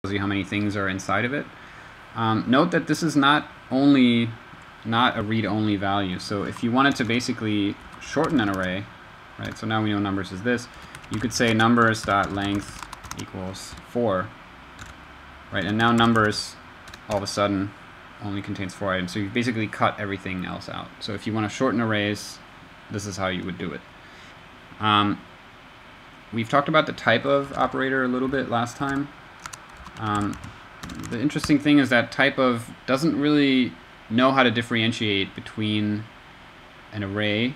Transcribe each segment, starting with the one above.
you how many things are inside of it. Note that this is not a read-only value. So if you wanted to basically shorten an array, right? So now we know numbers is this. You could say numbers.length equals 4, right? And now numbers all of a sudden only contains 4 items. So you basically cut everything else out. So if you want to shorten arrays, this is how you would do it. We've talked about the type of operator a little bit last time. The interesting thing is that type of doesn't really know how to differentiate between an array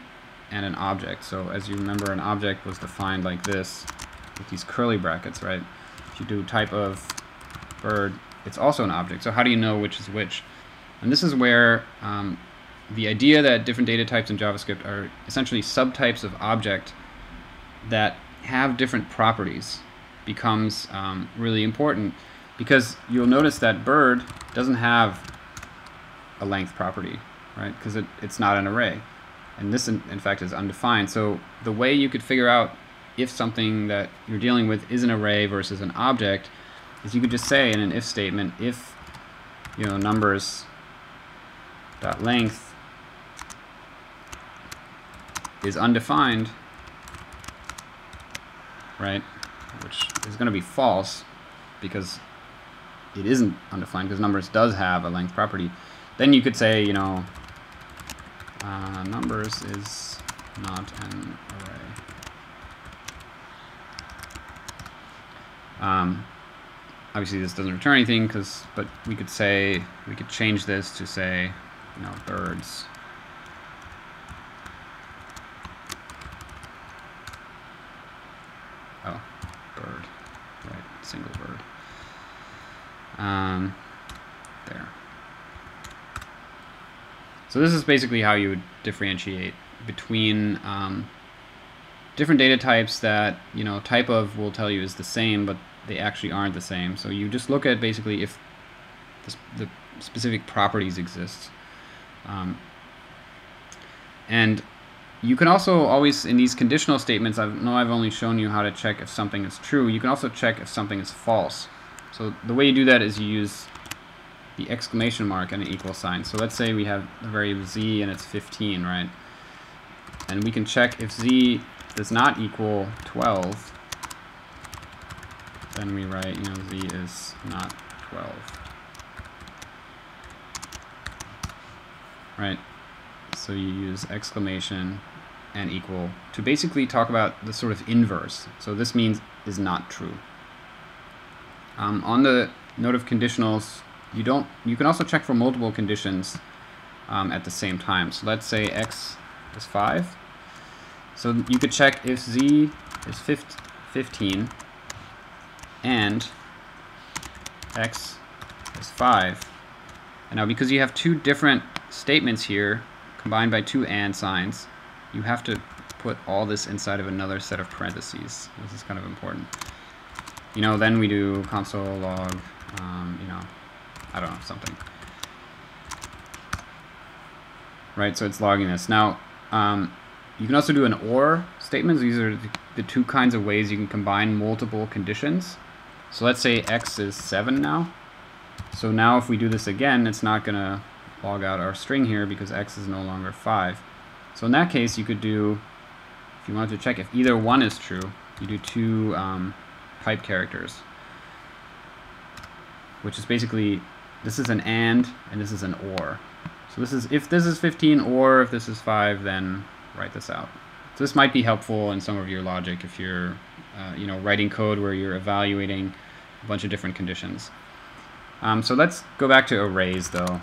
and an object. So as you remember, an object was defined like this with these curly brackets, right? If you do type of bird, it's also an object. So how do you know which is which? And this is where the idea that different data types in JavaScript are essentially subtypes of object that have different properties becomes really important, because you'll notice that bird doesn't have a length property, right? Because it's not an array. And this, in fact, is undefined. So the way you could figure out if something that you're dealing with is an array versus an object is you could just say in an if statement, if numbers.length is undefined, right, which is going to be false because it isn't undefined, because numbers does have a length property, then you could say, numbers is not an array. Obviously this doesn't return anything, but we could change this to say, birds. Oh, bird, right, single bird. There. So this is basically how you would differentiate between different data types that, type of will tell you is the same, but they actually aren't the same. So you just look at basically if the specific properties exist. And you can also always, in these conditional statements, I know I've only shown you how to check if something is true. You can also check if something is false. So the way you do that is you use the exclamation mark and an equal sign. So let's say we have the variable z and it's 15, right? And we can check if z does not equal 12, then we write, z is not 12. Right? So you use exclamation and equal to basically talk about the sort of inverse. So this means is not true. On the note of conditionals, you can also check for multiple conditions at the same time. So let's say x is 5. So you could check if z is 15 and x is 5. And now because you have two different statements here combined by two and signs, you have to put all this inside of another set of parentheses. This is kind of important. Then we do console log, I don't know, something. Right, so it's logging this. Now, you can also do an OR statement. These are the two kinds of ways you can combine multiple conditions. So let's say x is 7 now. So now if we do this again, it's not going to log out our string here because x is no longer 5. So in that case, you could do, if you wanted to check if either one is true, you do two pipe characters, which is basically, this is an and this is an or. So this is, if this is 15 or if this is 5, then write this out. So this might be helpful in some of your logic if you're writing code where you're evaluating a bunch of different conditions. So let's go back to arrays though.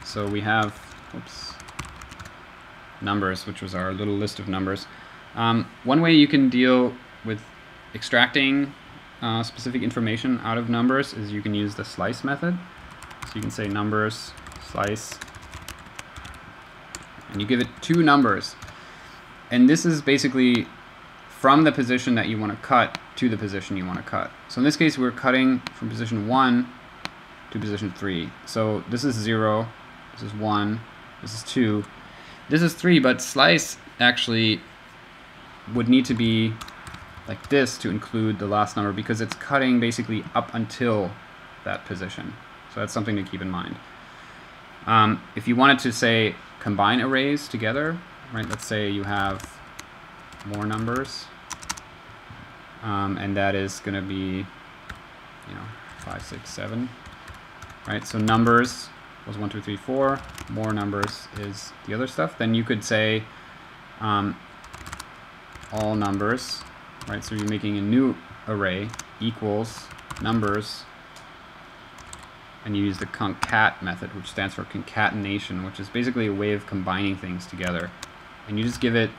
So we have, numbers, which was our little list of numbers. One way you can deal with extracting specific information out of numbers is you can use the slice method. So you can say numbers slice, and you give it two numbers. And this is basically from the position that you want to cut to the position you want to cut. So in this case, we're cutting from position 1 to position 3. So this is 0, this is 1, this is 2, this is 3, but slice actually would need to be like this to include the last number, because it's cutting basically up until that position. So that's something to keep in mind. If you wanted to, say, combine arrays together, right? Let's say you have more numbers, and that is going to be, 5, 6, 7, right? So numbers was 1, 2, 3, 4. More numbers is the other stuff. Then you could say all numbers, right? So you're making a new array equals numbers, and you use the concat method, which stands for concatenation, which is basically a way of combining things together. And you just give it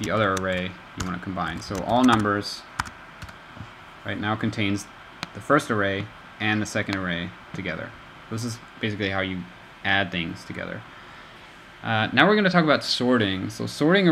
the other array you want to combine. So all numbers right now contains the first array and the second array together. This is basically how you add things together. Now we're going to talk about sorting. So sorting